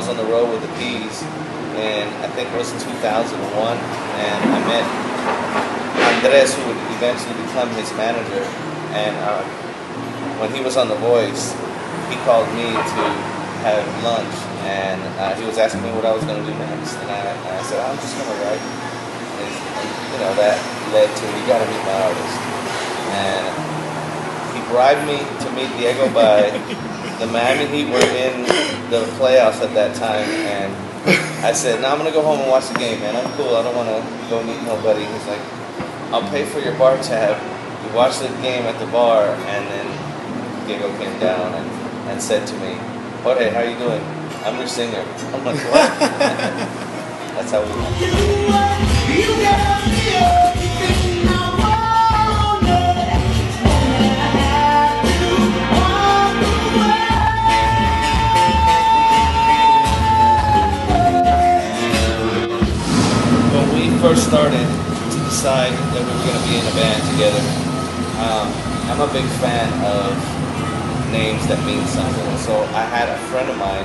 on the road with the Peas, and I think it was 2001, and I met Andres, who would eventually become his manager, and when he was on The Voice, he called me to have lunch, and he was asking me what I was going to do next, and I said, I'm just going to write, and you know, that led to, you got to meet my artist, and he bribed me to meet Diego Val. The Miami Heat were in the playoffs at that time, and I said, no, I'm going to go home and watch the game, man. I'm cool. I don't want to go meet nobody. He's like, I'll pay for your bar tab. We watched the game at the bar, and then Diego came down and said to me, Jorge, how you doing? I'm your singer. I'm like, what? That's how we met. First started to decide that we were going to be in a band together. I'm a big fan of names that mean something. So I had a friend of mine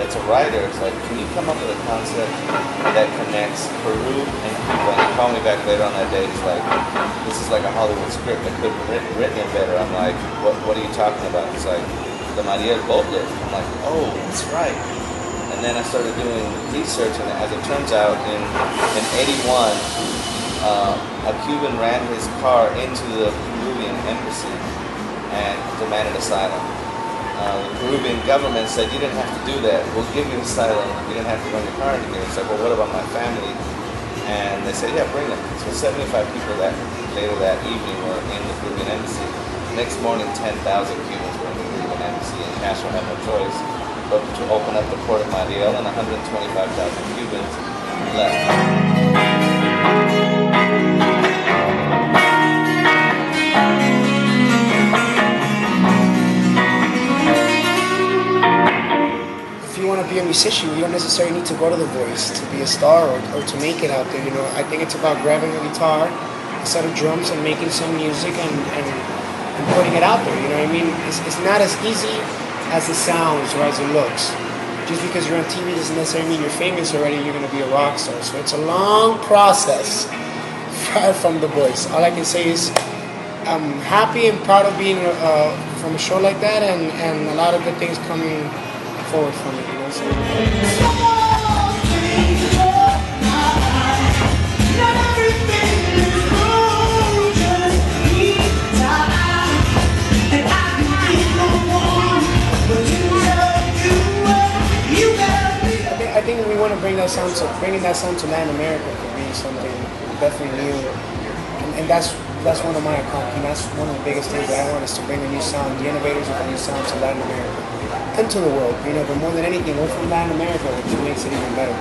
that's a writer. It's like, can you come up with a concept that connects Peru and Cuba? And he called me back later on that day. He's like, this is like a Hollywood script that could have been written it better. I'm like, what are you talking about? He's like, the Mariel boat lift. I'm like, oh, that's right. And then I started doing research, and as it turns out, in 81, a Cuban ran his car into the Peruvian embassy and demanded asylum. The Peruvian government said, you didn't have to do that. We'll give you asylum. You didn't have to run your car into here. He said, well, what about my family? And they said, yeah, bring them. So 75 people later that evening were in the Peruvian embassy. Next morning, 10,000 Cubans were in the Peruvian embassy, and Castro had no choice but to open up the port of Mariel, and 125,000 Cubans left. If you want to be a musician, you don't necessarily need to go to The Voice to be a star or to make it out there. You know, I think it's about grabbing a guitar, a set of drums, and making some music and putting it out there. You know what I mean? It's not as easy as it sounds or as it looks. Just because you're on TV doesn't necessarily mean you're famous already, you're going to be a rock star. So it's a long process from The Voice. All I can say is I'm happy and proud of being from a show like that, and a lot of good things coming forward from it. You know, so. I think we want to bringing that sound to Latin America could be something definitely new, and that's one of my accomplishments. That's one of the biggest things that I want, is to bring a new sound, the innovators of a new sound to Latin America and to the world. You know, but more than anything, we're from Latin America, which makes it even better.